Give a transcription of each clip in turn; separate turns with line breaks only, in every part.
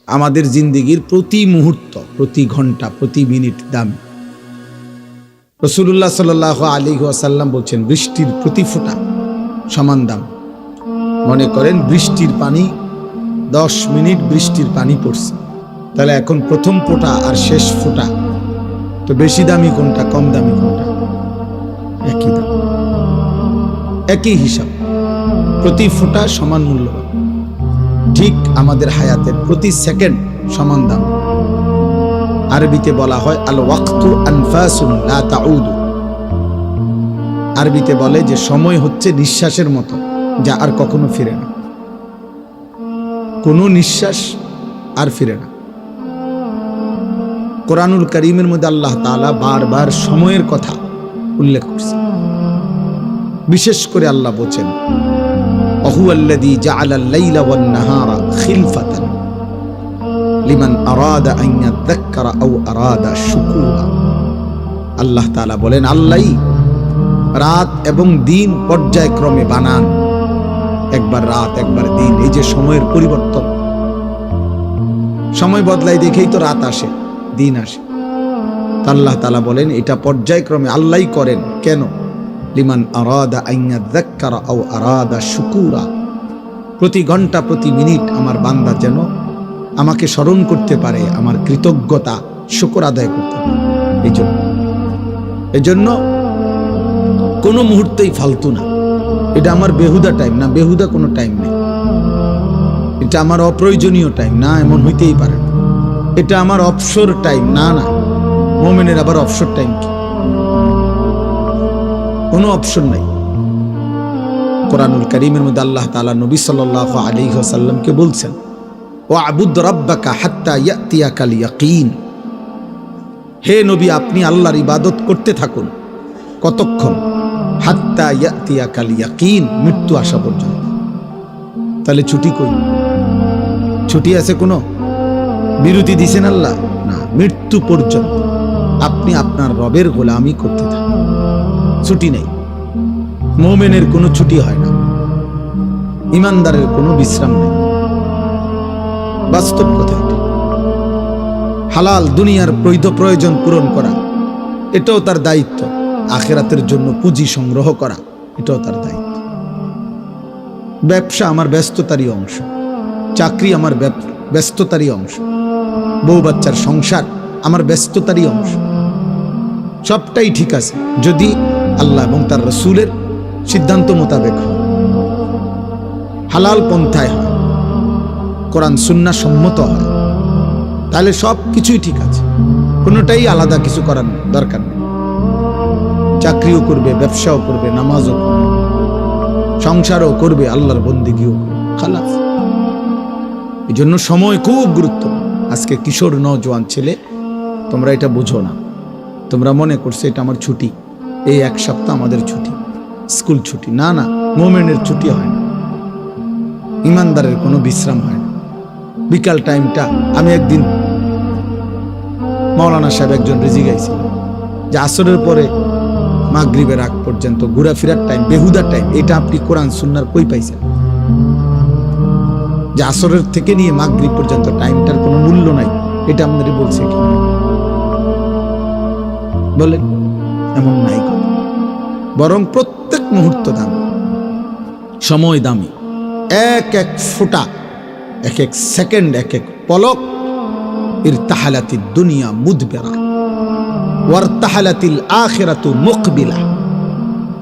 আমাদের জিন্দেগির প্রতি মুহূর্ত, প্রতি ঘন্টা, প্রতি মিনিট দামি। রাসূলুল্লাহ সাল্লাল্লাহু আলাইহি ওয়াসাল্লাম বলছেন, বৃষ্টির প্রতি ফোঁটা সমান দাম। মনে করেন বৃষ্টির পানি, 10 মিনিট বৃষ্টির পানি পড়ছে, তাহলে এখন প্রথম ফোঁটা আর শেষ ফোঁটা তো বেশি দামি কোনটা, কম দামি কোনটা? একই দাম, একই হিসাব, প্রতি ফোঁটা সমান মূল্যবান। ঠিক আমাদের হায়াতের প্রতি সেকেন্ড সমান দাম। আরবিতে বলা হয় আল ওয়াক্তু আনফাসুন লা তাউদু। আরবিতে বলে যে সময় হচ্ছে নিঃশ্বাসের মতো, যা আর কখনো ফিরে না। কোনো নিঃশ্বাস আর ফিরে না। কোরআনুল কারীমের মধ্যে আল্লাহ তাআলা বারবার সময়ের কথা উল্লেখ করছেন। বিশেষ করে আল্লাহ বলেন, ওয়াহুয়াল্লাযী জাআলাল লাইলা ওয়ান নাহারা খিলফাতান লিমান আরাদা আন ইয়াযাক্কারা আও আরাদা শুকুরা। আল্লাহ তাআলা বলেন, আল্লাহই রাত এবং দিন পর্যায়ক্রমে বানান। একবার রাত, একবার দিন, এই যে সময়ের পরিবর্তন, সময় বদলাই দেখেই তো রাত আসে, দিন আসে। আল্লাহ তাআলা বলেন এটা পর্যায়ক্রমে আল্লাহই করেন। কেন? লিমান আরাদা আন ইয়াযাক্কারা আও আরাদা শুকুরা। প্রতি ঘন্টা, প্রতি মিনিট আমার বান্দা যেন আমাকে স্মরণ করতে পারে, আমার কৃতজ্ঞতা, শুকর আদায় করতে পারে। এই জন্য কোনো মুহূর্তেই ফালতু না। এটা আমার বেহুদা টাইম না, বেহুদা কোনো টাইম নেই। এটা আমার অপ্রয়োজনীয় টাইম না, এমন হইতেই পারে না। এটা আমার অবসর টাইম না, না। মুমিনের আবার অবসর টাইম কি? কোনো অপশন নাই। কোরআনুল কারীমের মধ্যে আল্লাহ তাআলা নবী সাল্লাল্লাহু আলাইহি ওয়াসাল্লামকে বলছেন, ওয়া'বুদ রাব্বাকা হাত্তা ইয়াতিয়াকাল ইয়াকিন। হে নবী, আপনি আল্লাহর ইবাদত করতে থাকুন। কতক্ষণ? হাত্তা ইয়াতিয়াকাল ইয়াকিন, মৃত্যু আসা পর্যন্ত। তাহলে ছুটি কই? ছুটি আছে কোনো? বিরতি দিছেন আল্লাহ? না, মৃত্যু পর্যন্ত আপনি আপনার রবের গোলামি করতে থাকুন। ছুটি নেই। মুমিনের কোনো ছুটি হয় না, ইমানদারের কোনো বিশ্রাম নেই। বাস্তব কথা এটা। হালাল দুনিয়ার প্রয়োজন পূরণ করা, এটাও তার দায়িত্ব। আখিরাতের জন্য পুঁজি সংগ্রহ করা, এটাও তার দায়িত্ব। ব্যবসা আমার ব্যস্ততারই অংশ, চাকরি আমার ব্যস্ততারই অংশ, বউ বাচ্চার সংসার আমার ব্যস্ততারই অংশ। সবটাই ঠিক আছে যদি আল্লাহ এবং তার রাসূলের সিদ্ধান্ত মোতাবেক হয়, হালাল পন্থায় হয়, কোরআন সুন্নাহ সম্মত হয়, তাহলে সব কিছুই ঠিক আছে। কোনোটাই আলাদা কিছু করার দরকার নেই। চাকরিও করবে, ব্যবসাও করবে, নামাজও করবে, সংসারও করবে, আল্লাহর বন্দেগীও করবে, খালাস। এই জন্য সময় খুব গুরুত্বপূর্ণ। আজকে কিশোর নওজোয়ান ছেলে, তোমরা এটা বুঝো না। তোমরা মনে করছো এটা আমার ছুটি, এই 1 সপ্তাহ আমাদের ছুটি, স্কুল ছুটি। না, না, মুমিনের ছুটি হয় না, ইমানদারের কোনো বিশ্রাম হয় না। বিকাল টাইমটা, আমি একদিন মাওলানা সাহেব একজন রেজি গাইছিলাম যে আসরের পরে মাগরিবের আগ পর্যন্ত ঘোরাফেরার টাইম, বেহুদা টাইম। এটা আপনি কোরআন সুন্নাহর কই পাইছেন? যে আসরের থেকে নিয়ে মাগরিব পর্যন্ত টাইমটার কোনো মূল্য নাই, এটা আমাদের বলছে কি? বলেন, এমন নাই কথা। বরং প্রত্যেক মুহূর্ত দামি, সময় দামি। এক এক ফোঁটা, এক এক সেকেন্ড, এক এক পলক। ইরতাহালাতিদ দুনিয়া মুদবিরা ওয়ারতাহালাতিল আখিরাতু মুকবিলা।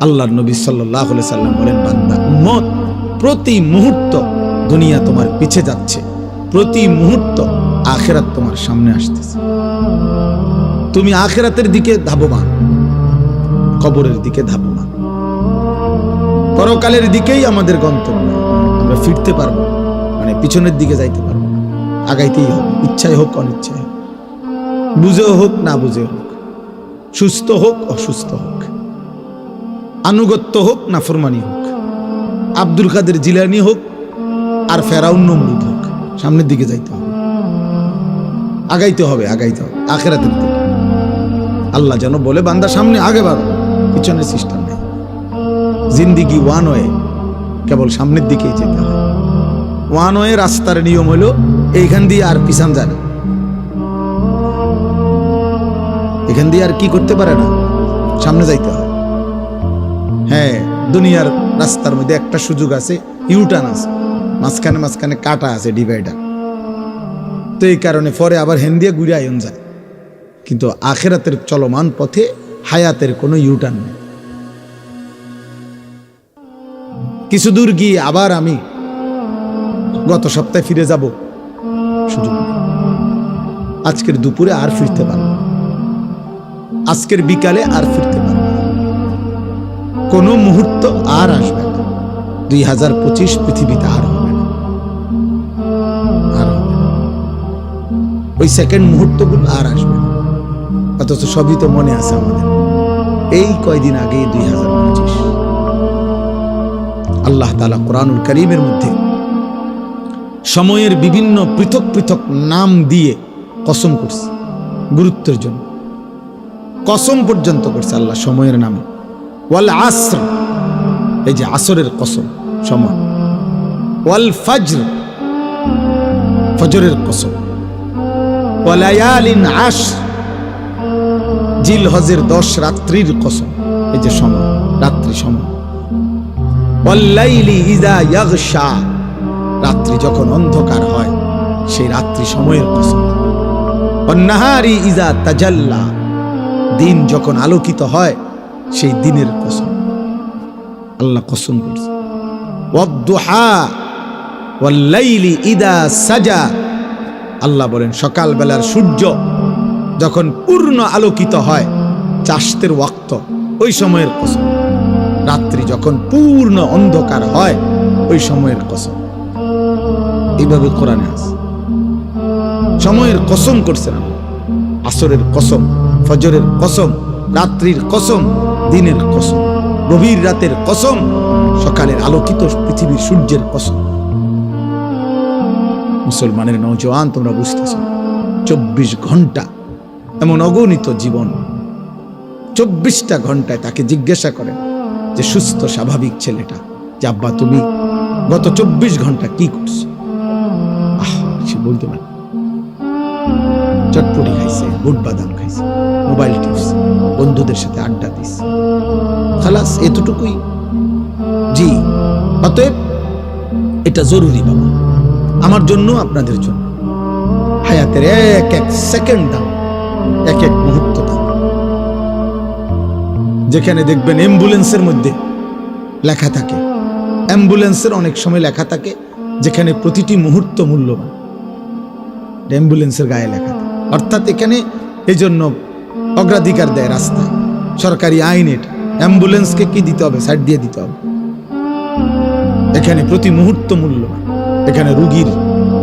আল্লাহর নবী সাল্লাল্লাহু আলাইহি সাল্লাম বলেন, বান্দা, উম্মত, প্রতি মুহূর্ত দুনিয়া তোমার পিছে যাচ্ছে, প্রতি মুহূর্ত আখিরাত তোমার সামনে আসতেছে। তুমি আখিরাতের দিকে ধাবমান, কবরের দিকে ধাবমান। পরকালের দিকেই আমাদের গন্তব্য। আমরা ফিরতে পারবো, মানে পিছনের দিকে যাইতে পারবো না, আগাইতেই হবে। ইচ্ছাই হোক, অনিচ্ছাই হোক, বুঝেও হোক, না বুঝেও হোক, সুস্থ হোক, অসুস্থ হোক, আনুগত্য হোক, নাফরমানি হোক, আব্দুল কাদের জিলানী হোক, আর ফেরাউন নমরুদ হোক, সামনের দিকে যাইতে হবে, আগাইতে হবে, আগাইতে হবে আখিরাতের দিকে। আল্লাহ যেন বলে, বান্দা সামনে আগে বাড়ো, পিছনের সিস্টেম নেই। জিন্দিগি ওয়ান ওয়ে, কেবল সামনের দিকেই যেতে হয়। ওয়ান ওয়ে রাস্তার নিয়ম হলো এইখান দিয়ে আর পিছান যায় না, এখান দিয়ে আর কি করতে পারে না, সামনে যাইতে হয়। হ্যাঁ, দুনিয়ার রাস্তার মধ্যে একটা সুযোগ আছে, ইউটার্ন আছে, মাঝখানে মাঝখানে কাটা আছে, ডিভাইডার। তো এই কারণে পরে আবার হেন দিয়ে ঘুরে আয়ন যায়। কিন্তু আখেরাতের চলমান পথে হায়াতের কোনো ইউটার্ন নেই। কিছু দূর গিয়ে আবার আমি গত সপ্তাহে ফিরে যাব, সুযোগ নেই। আজকের দুপুরে আর ফিরতে পারবো না, আজকের বিকালে আর ফিরতে পারবো না, কোনো মুহূর্ত আর আসবে না। 2025 পৃথিবীতে আর হবে না, আর হবে না। ওই সেকেন্ড মুহূর্তগুলো আর আসবে না। অথচ সবই তো মনে আছে আমাদের, এই কয়দিন আগে 2025। আল্লাহ তাআলা কোরআনুল কারীমের মধ্যে সময়ের বিভিন্ন পৃথক পৃথক নাম দিয়ে কসম করছে, গুরুত্বের জন্য কসম পর্যন্ত করছে আল্লাহ সময়ের নামে। ওয়াল আসর, এই যে আসরের কসম, সময়। ওয়াল ফজর, ফজরের কসম। ওয়ালায়ালিন আশর, জিলহজের 10 রাত্রির কসম, এই যে সময়, রাত্রি সময়। ওয়াল্লাইলি ইযা ইয়াগশা, রাত্রি যখন অন্ধকার হয় সেই রাত্রি সময়ের কসম। ওয়ান্নাহারি ইযা তাজাল্লা, দিন যখন আলোকিত হয় সেই দিনের কসম আল্লাহ কসম করছে। ওয়াদ-দুহা ওয়াল-লাইলি ইযা সাজা, আল্লাহ বলেন সকালবেলার সূর্য যখন পূর্ণ আলোকিত হয়, চাশতের ওয়াক্ত, ওই সময়ের কসম। রাত্রি যখন পূর্ণ অন্ধকার হয় ওই সময়ের কসম। এইভাবে কোরআনে আছে, সময়ের কসম করছেন আল্লাহ। আসরের কসম, ফজরের কসম, রাত্রির কসম, দিনের কসম, গভীর রাতের কসম, সকালের আলোকিত পৃথিবীর সূর্যের কসম। মুসলমানের নওজওয়ান, তোমরা বুঝতেছ, 24 ঘন্টা এমন অগণিত জীবন, 24টা ঘন্টায় তাকে জিজ্ঞাসা করেন যে সুস্থ স্বাভাবিক ছেলেটা, যে আব্বা তুমি গত 24 ঘন্টা কি করছো? সে বলতে পারে চটপটি খাইছে, বুট বাদাম খাইছে, মোবাইল টিপস, বন্ধুদের সাথে আড্ডা দিছে, খালাস, এতটুকুই। জি, অতএব এটা জরুরি বাবা, আমার জন্য, আপনাদের জন্য। হায়াতের এক এক সেকেন্ড দাম, এক এক মুহূর্ত দাম। যেখানে দেখবেন অ্যাম্বুলেন্সের মধ্যে লেখা থাকে, অ্যাম্বুলেন্সের অনেক সময় লেখা থাকে যেখানে প্রতিটি মুহূর্ত মূল্যবান, অ্যাম্বুলেন্সের গায়ে লেখা থাকে। অর্থাৎ এখানে এই জন্য অগ্রাধিকার দেয় রাস্তায়, সরকারি আইন এটা। অ্যাম্বুলেন্সকে কি দিতে হবে? সাইড দিয়ে দিতে হবে। এখানে প্রতি মুহূর্ত মূল্যবান, এখানে রুগীর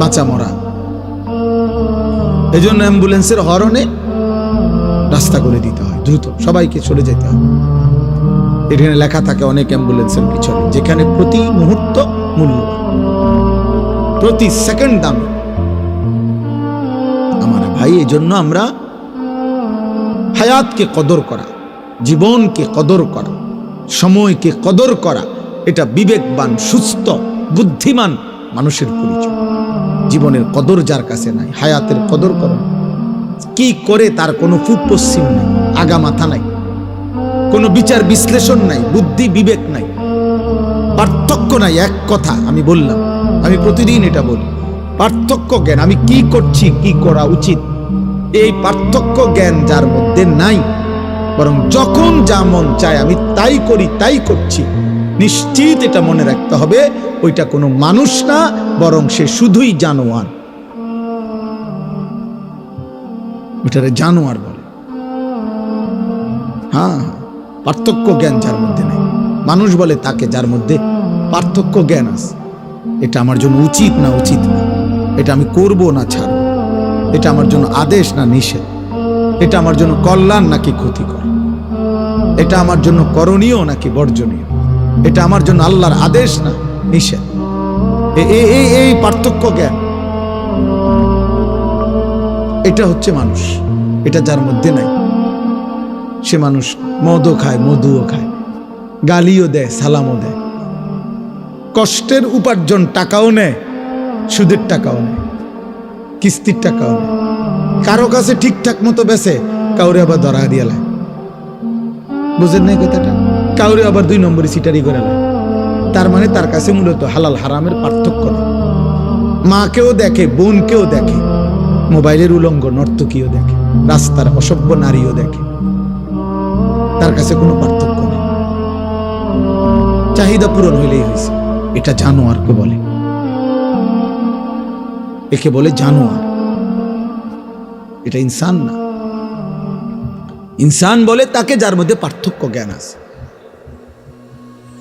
বাঁচা মরা। এই জন্য অ্যাম্বুলেন্সের হরনে রাস্তা করে দিতে হয়, দ্রুত সবাইকে চলে যেতে হবে। এখানে লেখা থাকে অনেক অ্যাম্বুলেন্সের পিছনে, যেখানে প্রতি মুহূর্ত মূল্যবান, প্রতি সেকেন্ড দামি। আমার ভাই, এই জন্য আমরা হায়াতকে কদর করা, জীবনকে কদর করা, সময়কে কদর করা, এটা বিবেকবান, সুস্থ, বুদ্ধিমান মানুষের পরিচয়। জীবনের কদর যার কাছে নাই, হায়াতের কদর করো। কি করে তার কোনো পূব পশ্চিম নাই, আগা মাথা নাই, কোনো বিচার বিশ্লেষণ নাই, বুদ্ধি বিবেক নাই, পার্থক্য নাই। এক কথা আমি বললাম, আমি প্রতিদিন এটা বলি, পার্থক্য জ্ঞান, আমি কি করছি, কি করা উচিত, এই পার্থক্য জ্ঞান যার মধ্যে নাই, বরং যখন যা মন চায় আমি তাই করি, তাই করছি, নিশ্চিত এটা মনে রাখতে হবে, ওইটা কোনো মানুষ না, বরং সে শুধুই জানোয়ার। ওইটারে জানোয়ার বলে। হ্যাঁ, পার্থক্য জ্ঞান যার মধ্যে নেই, মানুষ বলে তাকে যার মধ্যে পার্থক্য জ্ঞান আছে। এটা আমার জন্য উচিত না উচিত না, এটা আমি করব না ছাড়ব, এটা আমার জন্য আদেশ না নিষেধ, এটা আমার জন্য কল্যাণ নাকি ক্ষতিকর, এটা আমার জন্য করণীয় নাকি বর্জনীয়, এটা আমার জন্য আল্লাহর আদেশ না নিষেধ। এই পার্থক্য জ্ঞান, এটা হচ্ছে মানুষ। এটা যার মধ্যে নাই, সে মানুষ মদও খায়, মধুও খায়, গালিও দেয়, সালামও দেয়, কষ্টের উপার্জন টাকাও নেয়, সুদের টাকাও নেয়, কিস্তির টাকাও নেয়, কারো কাছে ঠিকঠাক মতো বেছে, কাউরে আবার ধরা দিয়ে লায়। বুঝেন নাই কথাটা? কাউরে আবার 2 নম্বরে সিটারি করে লায়। তার মানে তার কাছে মূলত হালাল হারামের পার্থক্য নেই। মাকেও দেখে, বোনকেও দেখে, মোবাইলের উলঙ্গ নর্তকীও দেখে, রাস্তার অসভ্য নারীও দেখে, তার কাছে কোনো পার্থক্য নেই। চাহিদা পূরণ হইলেই হয়েছে। এটা জানোয়ারকে বলে, একে বলে জানোয়ার। এটা ইনসান না। ইনসান বলে তাকে যার মধ্যে পার্থক্য জ্ঞান আছে,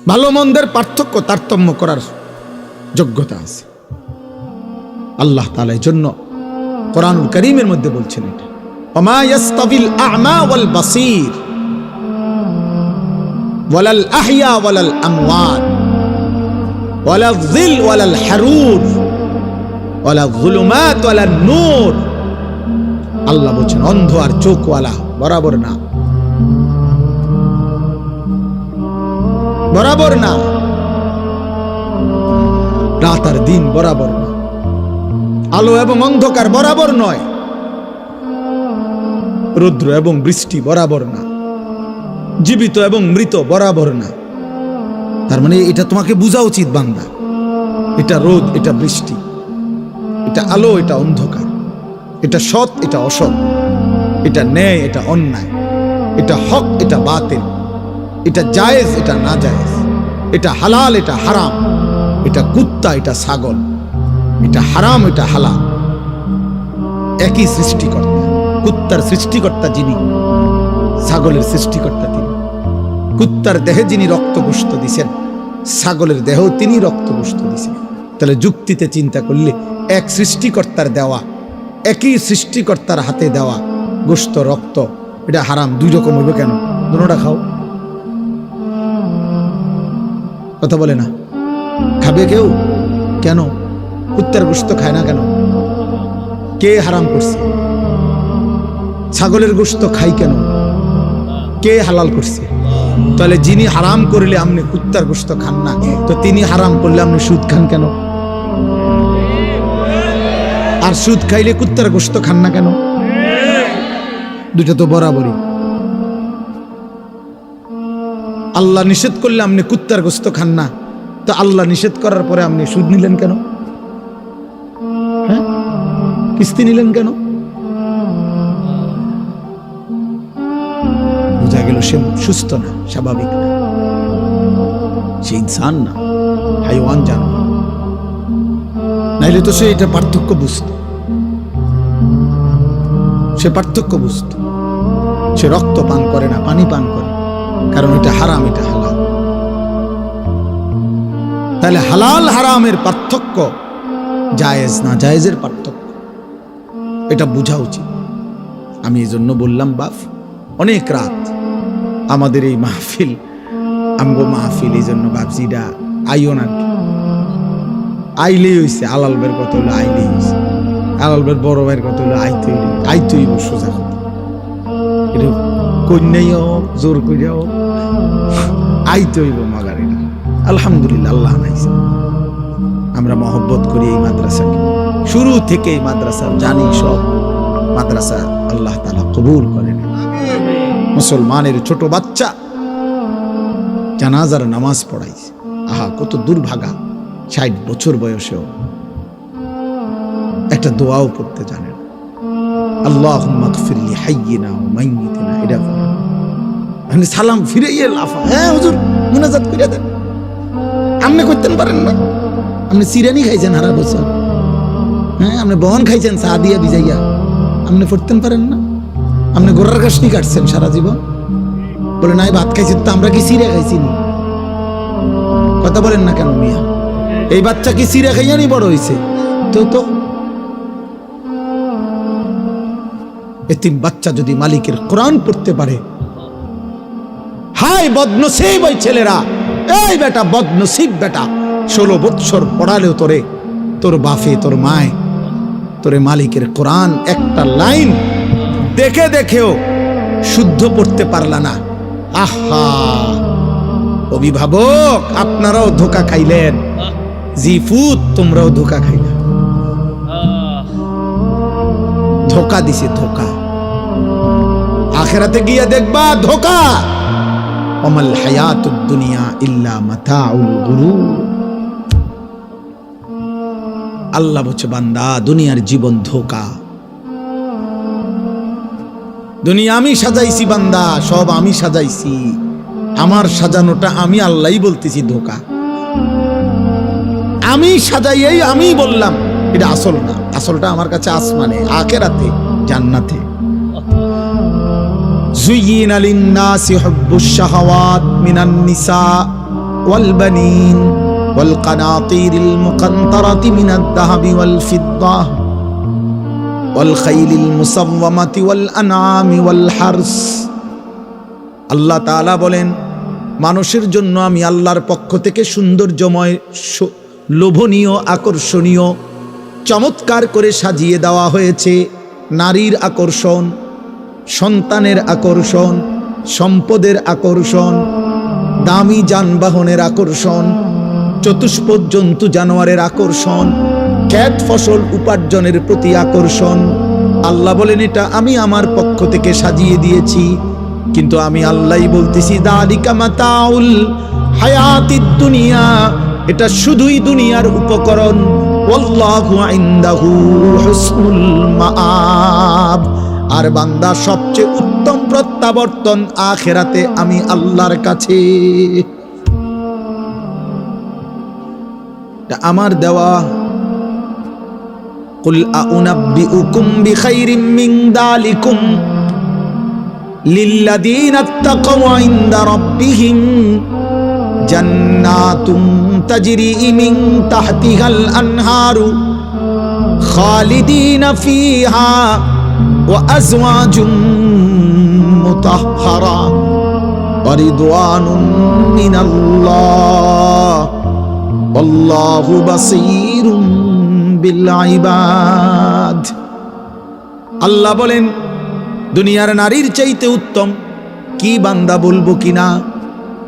ভালো মন্দের পার্থক্য তারতম্য করার যোগ্যতা আছে। আল্লাহ তাআলা এর জন্য কোরআনুল কারীমের মধ্যে বলছেন এটা, ওমা ইয়াস্তাবিল আ'মা ওয়াল বাসীর ওয়ালাল আহইয়া ওয়ালাল আমওয়াত ওয়ালাল যিল ওয়ালাল হারুর ওয়ালাল যুলুমাত ওয়ালান নূর। আল্লাহ বলছেন অন্ধ আর চোখওয়ালা বরাবর না, বরাবর না। রাত আর দিন বরাবর না, আলো এবং অন্ধকার বরাবর নয়, রৌদ্র এবং বৃষ্টি বরাবর না, জীবিত এবং মৃত বরাবর না। তার মানে এটা তোমাকে বোঝা উচিত বান্দা, এটা রোদ, এটা বৃষ্টি, এটা আলো, এটা অন্ধকার, এটা সৎ, এটা অসৎ, এটা ন্যায়, এটা অন্যায়, এটা হক, এটা বাতিল, এটা জায়েজ, এটা না জায়েজ, এটা হালাল, এটা হারাম, এটা কুত্তা, এটা ছাগল, এটা হারাম, এটা হালাল। একই সৃষ্টিকর্তা। কুত্তার সৃষ্টিকর্তা যিনি, ছাগলের সৃষ্টিকর্তা তিনি। কুত্তার দেহে যিনি রক্তগোশত দিছেন, ছাগলের দেহেও তিনি রক্তগোশত দিছেন। তাহলে যুক্তিতে চিন্তা করলে এক সৃষ্টিকর্তার দেওয়া, একই সৃষ্টিকর্তার হাতে দেওয়া গোশত, রক্ত, এটা হারাম 2 রকম হইব কেন? দুটোটা খাও। কথা বলে না, খাবে কেউ? কেন? কুত্তার গোশত খায় না কেন? কে হারাম করছে? ছাগলের গোশত খাই কেন? কে হালাল করছে? তাহলে যিনি হারাম করলে আপনি কুত্তার গোশত খান না, তো তিনি হারাম করলে আপনি সুদ খান কেন? আর সুদ খাইলে কুত্তার গোশত খান না কেন? দুটো তো বরাবরই। আল্লাহ নিষেধ করলে আপনি কুত্তার গোশত খান না, তো আল্লাহ নিষেধ করার পরে আপনি সুদ নিলেন কেন? হ্যাঁ, কিস্তি নিলেন কেন? বোঝা গেল সে সুস্থ না, স্বাভাবিক না, সে ইনসান না, হাইওয়ান জানোয়ার। নাইলে তো সে এটা পার্থক্য বুঝত, সে পার্থক্য বুঝত। সে রক্ত পান করে না, পানি পান করে, কারণ এটা হারাম, এটা হালাল। তাহলে হালাল হারামের পার্থক্য, জায়েজ না জায়েজের পার্থক্য, এটা বোঝা উচিত। আমি এই জন্য বললাম বাপ, অনেক রাত আমাদের এই মাহফিল, আমগো মাহফিল, এই জন্য বাপজিরা আইও না, আইলেই হইছে। আলাল বের কত হলো, আইলেই হইছে। আলাল বের বড় ভাইয়ের কত হলো, আইতেই সোজা কথা। এটা কন্যাই হোক, জোর করে হোক, আইতে হইব মাগার। এটা আলহামদুলিল্লাহ, আল্লাহ নাইছে। আমরা মহব্বত করি এই মাদ্রাসাকে, শুরু থেকে এই মাদ্রাসা জানি, সব মাদ্রাসা আল্লাহ তাআলা কবুল করেন। মুসলমানের ছোট বাচ্চা জানাজার নামাজ পড়াইছে। আহা, কত দুর্ভাগা, 60 বছর বয়সেও একটা দোয়াও পড়তে জানেন, আল্লাহুম্মা গফির লি হাইয়িনা ওয়া মাইয়িতিনা। এটা মানে সালাম ফিরাইয়ে লাফা, হ্যাঁ হুজুর মুনাজাত কইরা দেন। আপনি করতেন পারেন না? আপনি সিরানি খাইছেন হারা বছর, হ্যাঁ আপনি বহন খাইছেন চা দিয়া ভিজাইয়া, আপনি পড়তেন পারেন না? আপনি গোড়ার গাছনি কাটছেন সারা জীবন, বলে নাই ভাত খাইছেন, তো আমরা কি সিরা খাইছি? কথা বলেন না কেন মিয়া? এই বাচ্চা কি সিরা খাইয়া নি বড় হইছে? তো এতিম বাচ্চা যদি মালিকের কোরআন পড়তে পারে, হাই বদনসিব ওই ছেলেরা। এই বেটা বদনসিব বেটা, 16 বৎসর পড়ালেও তোরে, তোর বাপে, তোর মায় তোরে মালিকের কোরআন একটা লাইন দেখে দেখেও শুদ্ধ পড়তে পারলা না। আহা, অভিভাবক আপনারাও ধোকা খাইলেন, জিফুত তোমরাও ধোকা খাইলা। ধোকা দিছে, ধোকা। আখিরাতে গিয়ে দেখবা ধোকা। ওমাল হায়াতুদ দুনিয়া ইল্লা মাতাউল গুরুর। আল্লাহ বলছে, বান্দা দুনিয়ার জীবন ধোকা। দুনিয়া আমি সাজাইছি বান্দা, সব আমি সাজাইছি। আমার সাজানোটা আমি আল্লাহই বলতেছি ধোকা। আমি সাজাইয়াই আমি বললাম এটা আসল না। আসলটা আমার কাছে আসমানে, আখিরাতে, জান্নাতে। زين للناس حب الشهوات من النساء والبنين والقناطير المقنطرة من الذهب والفضة والخيل المسومة والأنعام والحرث। আল্লাহ তাআলা বলেন, মানুষের জন্য আমি আল্লাহর পক্ষ থেকে সৌন্দর্যময়, লোভনীয়, আকর্ষণীয়, চমৎকার করে সাজিয়ে দেওয়া হয়েছে নারীর আকর্ষণ, সন্তানের আকর্ষণ, সম্পদের আকর্ষণ, দামি যানবাহনের আকর্ষণ, চতুষ্পদ জন্তু জানোয়ারের আকর্ষণ, ক্ষেত ফসল উপার্জনের প্রতি আকর্ষণ। আল্লাহ বলেন এটা আমি আমার পক্ষ থেকে সাজিয়ে দিয়েছি। কিন্তু আমি আল্লাহই বলতেছি যালিকা মাতাউল হায়াতিদ দুনিয়া, এটা শুধুই দুনিয়ার উপকরণ। ওয়াল্লাহু ইনদাহু হুসনুল মাআব। আর বান্দা সবচেয়ে উত্তম প্রত্যাবর্তন আখিরাতে আমি আল্লাহর কাছে। আমার দেওয়া। কুল আউনাব্বিউকুম বিখাইরিম মিন যালিকুম লিল্লাযীনা তাকাউ ইনদা রাব্বিহিম জান্নাতুন তাজরি মিন তাহতিহাল আনহারু খালিদিনা ফিহা وأزواج مطهرة ورضوان من الله والله بصير بالعباد। আল্লাহ বলেন দুনিয়ার নারীর চাইতে উত্তম কি বান্দা বলবো কিনা?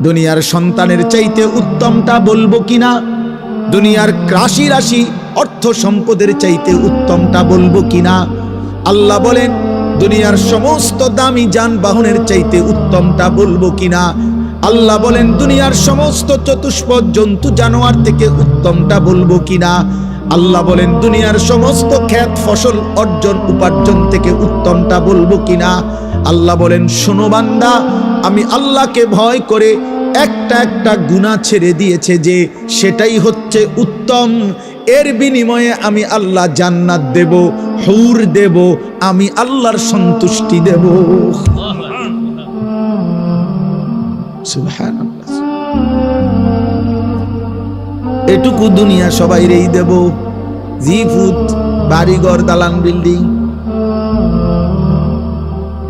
দুনিয়ার সন্তানের চাইতে উত্তমটা বলবো কিনা? দুনিয়ার রাশি রাশি অর্থ সম্পদের চাইতে উত্তমটা বলবো কিনা? আল্লাহ বলেন দুনিয়ার সমস্ত দামি যানবাহনের চাইতে উত্তমটা বলবো কিনা? আল্লাহ বলেন দুনিয়ার সমস্ত চতুষ্পদ জন্তু জানোয়ার থেকে উত্তমটা বলবো কিনা? আল্লাহ বলেন দুনিয়ার সমস্ত ক্ষেত ফসল অর্জন উপার্জন থেকে উত্তমটা বলবো কিনা? আল্লাহ বলেন শোনো বান্দা, আমি আল্লাহকে ভয় করে একটা একটা গুনাহ ছেড়ে দিয়েছে যে সেটাই হচ্ছে উত্তম। এর বিনিময়ে আমি আল্লাহ জান্নাত দেব, হুর দেব, আমি আল্লাহর সন্তুষ্টি দেব। সুবহানাল্লাহ। এটুকু দুনিয়া সবাইরেই দেব, জিফুত, বাড়িঘর, দালান, বিল্ডিং।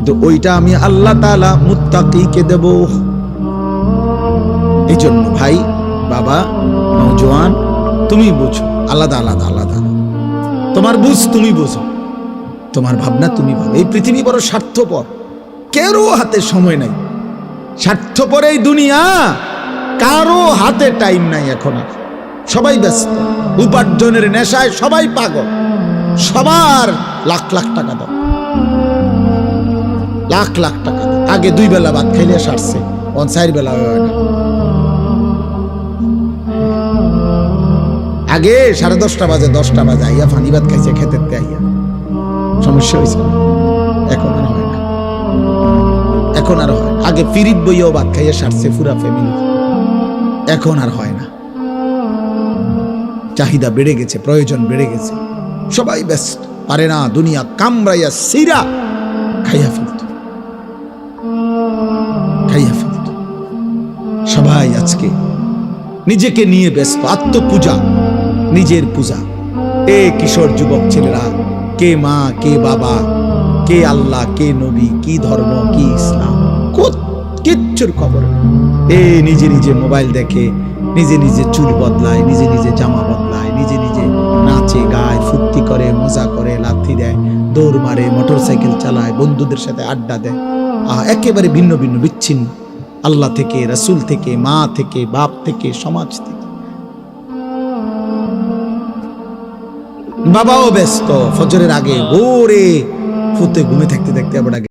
তো ওইটা আমি আল্লাহ তাআলা মুত্তাকিকে দেব। এই জন্য ভাই, বাবা, নওজোয়ান, তুমি বুঝো, আলাদা আলাদা আলাদা। তোমার বুঝ তুমি বুঝো, তোমার ভাবনা তুমি ভাবো। এই পৃথিবী বড় স্বার্থপর, কারো হাতে সময় নাই। স্বার্থপর এই দুনিয়া, কারো হাতে টাইম নাই এখন আর। সবাই ব্যস্ত, উপার্জনের নেশায় সবাই পাগল। সবার লাখ লাখ টাকা দাও, লাখ লাখ টাকা দাও। আগে 2 বেলা ভাত খাইলে সারছে, 4 বেলা হয় না। আগে 10:30 বাজে, 10টা বাজে আইয়া ফানি ভাত খাইছে খেতে আইয়া, সমস্যা হয়েছে। এখন আর হয় না, এখন আর হয়। আগে ফিরিত বইয়াও ভাত খাইয়া সারছে পুরা ফ্যামিলি, এখন আর হয় না। চাহিদা বেড়ে গেছে, প্রয়োজন বেড়ে গেছে, সবাই ব্যস্ত, পারে না। দুনিয়া কামড়াইয়া সিরা খাইয়া ফেলত, খাইয়া ফেলত। সবাই আজকে নিজেকে নিয়ে ব্যস্ত, আত্মপূজা, নিজের পূজা। এ কিশোর যুবক ছেলেরা, কে মা, কে বাবা, কে আল্লাহ, কে নবী, কি ধর্ম, কি ইসলাম, কিচ্ছুর খবর। এ নিজে নিজে মোবাইল দেখে, নিজে নিজে চুল বদলায়, নিজে নিজে জামা বদলায়, নিজে নিজে নাচে গায়, ফুর্তি করে, মজা করে, লাথি দেয়, দৌড় মারে, মোটরসাইকেল চালায়, বন্ধুদের সাথে আড্ডা দেয়। একেবারে ভিন্ন ভিন্ন, বিচ্ছিন্ন আল্লাহ থেকে, রাসূল থেকে, মা থেকে, বাপ থেকে, সমাজ থেকে। বাবাও ব্যস্ত, ফজরের আগে ভোরে ফুতে ঘুমে থাকতে থাকতে আবার ডাকে